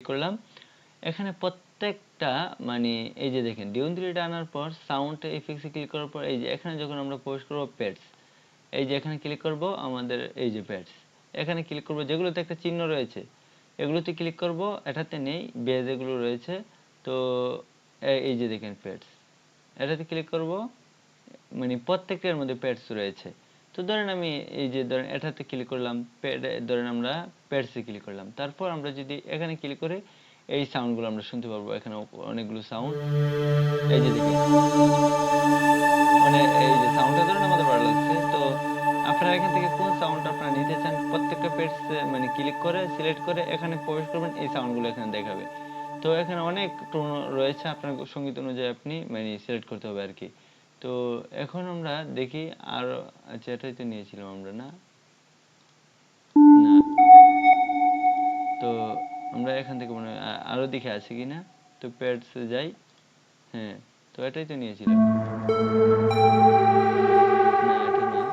করলাম। এখানে প্রত্যেকটা মানে এই যে দেখেন D13 আনার পর সাউন্ড ইফেক্টসে ক্লিক করার পর এই যে এখানে যখন আমরা প্রবেশ করব পেটস, এই যে এখানে ক্লিক করব আমাদের এই যে পেটস, এখানে ক্লিক করব যেগুলোতে একটা চিহ্ন রয়েছে এগুলোতে ক্লিক করব, এটাতে নেই বেজ এগুলো রয়েছে। তো এই যে দেখেন পেটস, এটাতে ক্লিক করব, মানে প্রত্যেকটার মধ্যে পেটস রয়েছে। তো ধরেন আমি এই যে ধরেন এটাতে ক্লিক করলাম, ধরেন আমরা পেটসে ক্লিক করলাম, তারপর আমরা যদি এখানে ক্লিক করি এই সাউন্ডগুলো আমরা শুনতে পারবো। এখানে অনেকগুলো সাউন্ড, এই যে দেখেন মানে এই যে সাউন্ডটা ধরেন আমাদের ভালো লাগছে। তো আপনারা এখান থেকে কোন সাউন্ডটা আপনারা নিতে চান প্রত্যেকটা পেটস মানে ক্লিক করে সিলেক্ট করে এখানে প্রবেশ করবেন, এই সাউন্ডগুলো এখানে দেখাবে। তো এখানে অনেক টোন রয়েছে, আপনার সঙ্গীত অনুযায়ী আপনি মানে সিলেক্ট করতে হবে আর কি। তো এখন আমরা দেখি আর, আচ্ছা এটাই তো নিয়েছিলাম আমরা, না না তো আমরা এখান থেকে মনে হয় আরো দেখে আছে কিনা। তো পেটস যাই, হ্যাঁ তো এটাই তো নিয়েছিলাম, না এটা না,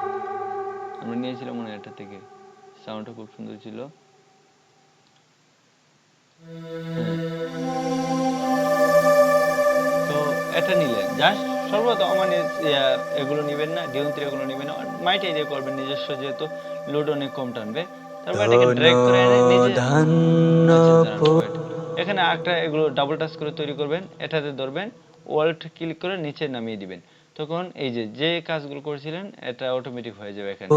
আমরা নিয়েছিলাম মনে হয় এটা থেকে, সাউন্ডটা খুব সুন্দর ছিল। হ্যাঁ তো এটা নিলেন জাস্ট, সর্বপ্রথম মানে এগুলো নেবেন না, ডিওন3 এগুলো নেবেন না, মাইটাই দিয়ে করবেন নিজস্ব, যেহেতু লোড অনেক কম টানবে। তারপর এটাকে ড্র্যাগ করে এনে নিচে, আচ্ছা দাঁড়ান ওয়েট, এখানে একটা এগুলো ডাবল টাচ করে তৈরি করবেন, এটাতে ধরবেন, ওয়াল্ট ক্লিক করে নিচে নামিয়ে দিবেন। তখন এই যে যে কাজগুলো করেছিলেন এটা অটোমেটিক হয়ে যাবে এখানে।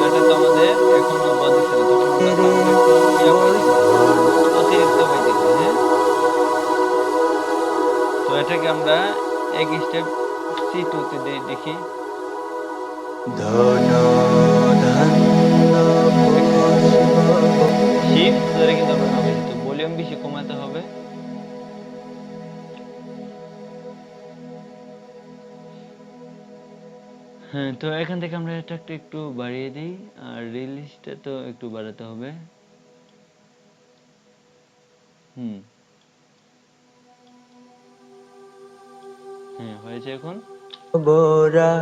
এটা তো আমাদের এখনো বলতেছে না, তখন আমরা সাউন্ড একটু পাইতেছি, অতিরিক্ত পাইতেছি। হ্যাঁ তো এটাকে আমরা এক স্টেপ C2 তে দেখি, শিফট ধরে কিন্তু আমরা নামাইছি, তো ভলিউম বেশি কমাতে হবে। হ্যাঁ তো এখান থেকে আমরা এটা একটু বাড়িয়ে দিই, আর রিলিজটা তো একটু বাড়াতে হবে। হ্যাঁ হয়েছে এখন। বোরা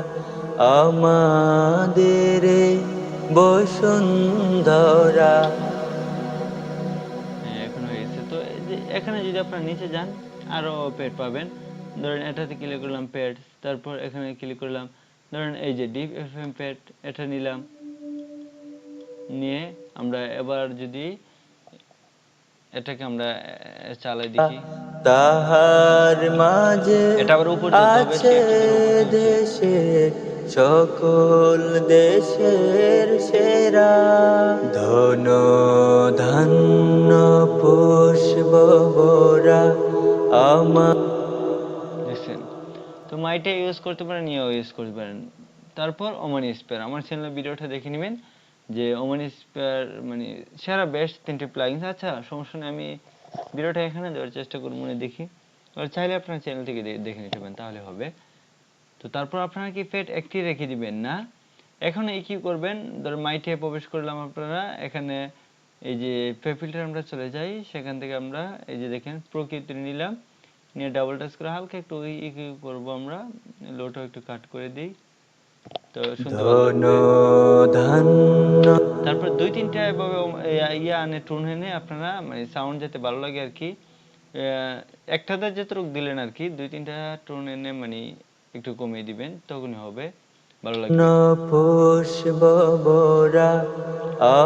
আমাদের বসুন্ধরা, হ্যাঁ এখন হয়েছে। তো এই যে এখানে যদি আপনারা নিচে যান আরো পেড পাবেন, ধরেন এটাতে ক্লিক করলাম পেড, তারপর এখানে ক্লিক করলাম, ধরেন এই যে ডিপ এফএম পেড, এটা নিলাম, নিয়ে আমরা এবার যদি এটাকে আমরা চালাই দেখি, তাহার মাঝে এটা আবার উপর তুলতে হবে, আছে শিফট ধরে উপর তুলছি। দেশের সকল দেশের সেরা, ধন ধান্য পুষ্প বোরা আমার। দেখছেন, তো মাইটা ইউজ করতে পারেন, ইয়েও ইউজ করতে পারেন। তারপর ওমানি স্পেয়ার, আমার চ্যানেলের ভিডিওটা দেখে নেবেন যে ওমানি স্পেয়ার মানে সেরা বেস্ট 3টি প্লাগইনস। আচ্ছা সমস্যা নেই, আমি ভিডিওটা এখানে দেওয়ার চেষ্টা করি, মনে দেখি, আর চাইলে আপনার চ্যানেল থেকে দেখে নিতে পারেন, তাহলে হবে। তো তারপর আপনারা কি পেট একটি রেখে দিবেন না, এখন এই কি করবেন, ধর মাইটে প্রবেশ করলাম, আপনারা এখানে এই যে ফিল্টার আমরা চলে যাই, সেখান থেকে আমরা এই যে দেখেন প্রকৃতি নিলাম, নিয়ে ডাবল টাচ করে হালকা একটু কি করব আমরা, লোটা একটু কাট করে দিই, তো শুনতে ভালো লাগবে। তারপর দুই তিনটা এভাবে আনে টোন এনে আপনারা মানে সাউন্ড যাতে ভালো লাগে আর কি, একটাতে যতটুকু দিলেন আর কি, দুই তিনটা টোন এনে মানে একটু কমিয়ে দিবেন, তখনই হবে, ভালো লাগবে।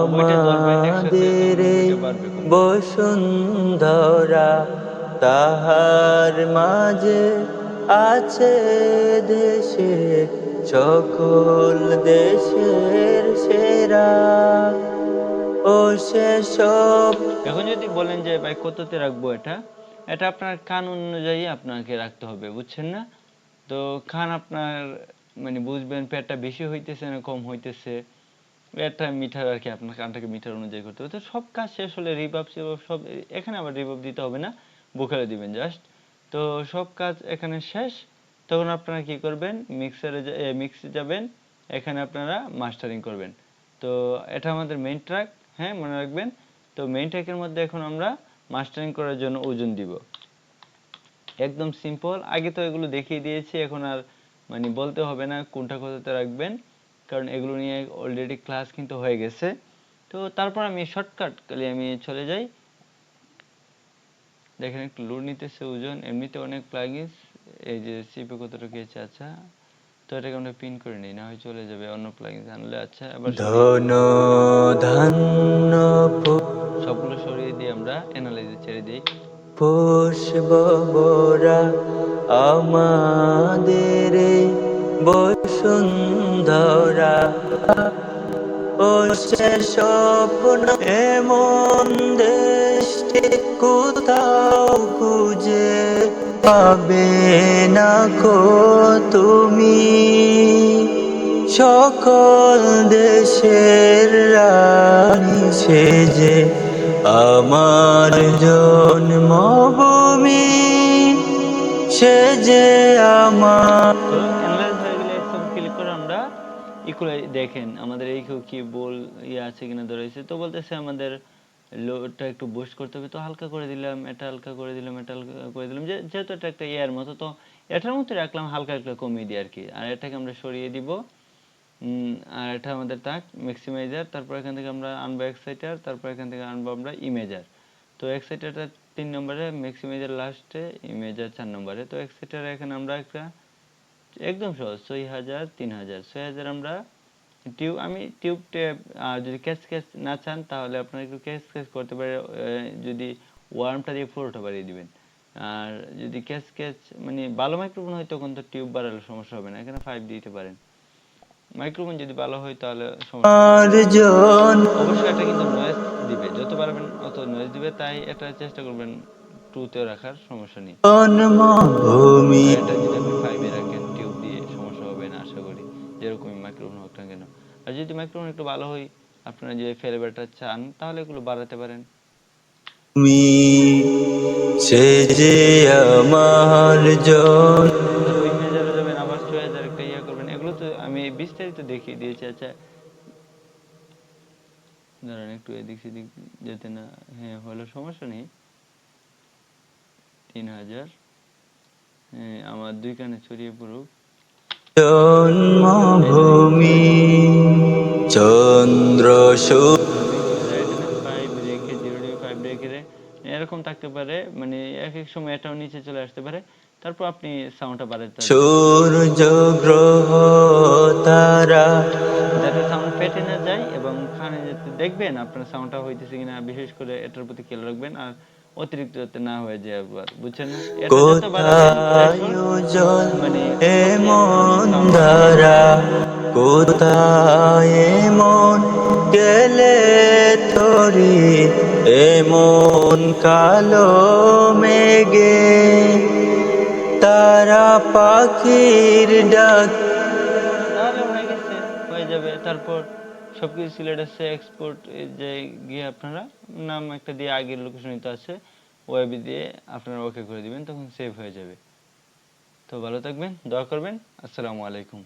উভয়টা ধরবেন একসাথে, তখন আমাদের উভয়টা বাড়বে কমবে। বসুন্ধরা, তাহার মাঝে আছে দেশে সকল দেশের সেরা, ও সেসব। এখন যদি বলেন যে ভাই কততে রাখবো, এটা এটা আপনার কান অনুযায়ী আপনাকে রাখতে হবে, বুঝছেন না? তো খান আপনার মানে বুঝবেন পেটটা বেশি হইতেছে না কম হইতেছে, একটা মিটার আর কি, আপনার কানটাকে মিটার অনুযায়ী করতে হবে। তো সব কাজ শেষ হলে রিভাব সিভাব সব, এখানে আবার রিভাব দিতে হবে না, ভোকালে দিবেন জাস্ট। তো সব কাজ এখানে শেষ, তখন আপনারা কি করবেন, মিক্সে যাবেন, এখানে আপনারা মাস্টারিং করবেন। তো এটা আমাদের মেইন ট্র্যাক, হ্যাঁ মনে রাখবেন। তো মেইন ট্র্যাকের মধ্যে এখন আমরা মাস্টারিং করার জন্য ওজন দিব, একদম সিম্পল, আগে তো এগুলো দেখিয়ে দিয়েছি, এখন আর মানে বলতে হবে না কোনটা কততে রাখবেন। কারণ এগুলো নিয়ে অলরেডি ক্লাস কিন্তু হয়ে গেছে। তো তারপর আমি শর্টকাট আমি চলে যাই। দেখেন একটু লোড নিতেছে ওজন, এমনিতে অনেক প্লাগইনস, এই যে সিপে কতটুকু আছে। আচ্ছা, তো এটাকে আমরা পিন করে নিই, না হয় চলে যাবে অন্য প্লাগইনস আনলে। আচ্ছা, এবার ধন ধান্য সবগুলো সরিয়ে দিয়ে আমরা অ্যানালাইজে ছেড়ে দিই। পুষ্প বোরা আমাদের বসুন্ধরা, ও সে স্বপ্ন এমন দেশটি কোথাও খুঁজে পাবে না কো তুমি, সকল দেশের রানী সেজে আমার জন্মভূমি, সেজে আমার। তো অ্যানালাইজ হয়ে গেলে একদম ক্লিক করে আমরা ইকুয়াল দেখেন আমাদের এই কি বল আছে কিনা ধরেছে। তো বলতেছে আমাদের লোডটা একটু বুস্ট করতে হবে, তো হালকা করে দিলাম, এটা হালকা করে দিলাম, এটা হালকা করে দিলাম, যেহেতু এটা একটা ইয়ার মতো, তো এটার মধ্যে রাখলাম, হালকা একটু কমিয়ে দিই আর কি। আর এটাকে আমরা সরিয়ে দিব। আর এটা আমাদের তাক ম্যাক্সিমাইজার। তারপর এখান থেকে আমরা আনবো এক্সাইটার, তারপর এখান থেকে আনবো আমরা ইমেজার। তো এক্সাইটারটা 3 নম্বরে, ম্যাক্সিমাইজার লাস্টে, ইমেজার 4 নম্বরে। তো এক্সাইটার এখানে আমরা একটা একদম সহজ 6000 3000 6000 আমরা আমি টিউব যদি ক্যাচ না চান তাহলে আপনারা একটু ক্যাচ করতে পারে, যদি ওয়ার্মটা দিয়ে পুরোটা বাড়িয়ে দিবেন। আর যদি ক্যাচ মানে ভালো মাইক্রোফোন হয় তখন তো টিউব বাড়ালে সমস্যা হবে না, এখানে 5 দিতে পারেন। মাইক্রোফোন যদি ভালো হয় তাহলে অবশ্যই এটা কিন্তু নয়েজ দিবে, যত পারবেন অত নয়েজ দিবে, তাই এটা চেষ্টা করবেন 2 তে রাখার, সমস্যা নেই। এটা যদি আপনি 5 এ রাখেন টিউব দিয়ে সমস্যা হবে না আশা করি, যেরকমই মাইক্রোফোন হোক না কেন। আর যদি মাইক্রোফোন একটু ভালো হয়, আপনারা যে ফ্লেভারটা চান তাহলে এগুলো বাড়াতে পারেন। তুমি সেজে আমার জন। তারপর ইমেজারে যাবেন, আবার 6000 একটা করবেন। এগুলো তো আমি বিস্তারিত দেখিয়ে দিয়েছি। আচ্ছা দাঁড়ান, একটু এদিক সেদিক যেতে না, হ্যাঁ হলো, সমস্যা নেই। 3000, হ্যাঁ আমার 2 কানে ছড়িয়ে পড়ুক। জন্মভূমি চন্দ্র রাইট এন্ড 5 রেখে 0.5 রেখে এরকম থাকতে পারে, মানে এক এক সময় এটাও নিচে চলে আসতে পারে। তারপর আপনি সাউন্ডটা বাড়াতে সূর্য গ্রহ তারা, যাতে সাউন্ড ফেটে না যায় এবং কানে যাতে দেখবেন আপনার সাউন্ডটা হইতেছে কিনা, বিশেষ করে এটার প্রতি খেয়াল রাখবেন। আর অতিরিক্ত যাতে না হয়ে যায় একবার, বুঝছেন না? এটা যত বাড়াবেন থ্রেশহোল্ড মানে এমন ধারা, কোথায় এমন গেলে তরি, এমন কালো মেঘে তারা পাখির ডাক। তাহলে হয়ে গেছে, হয়ে যাবে। তারপর সবকিছু সিলেক্ট আছে, এক্সপোর্ট যে গিয়ে আপনারা নাম একটা দিয়ে, আগের লোকেশন তো আছে, ওয়েবে দিয়ে আপনারা ওকে করে দিবেন, তখন সেভ হয়ে যাবে। তো ভালো থাকবেন, দোয়া করবেন। আসসালামু আলাইকুম।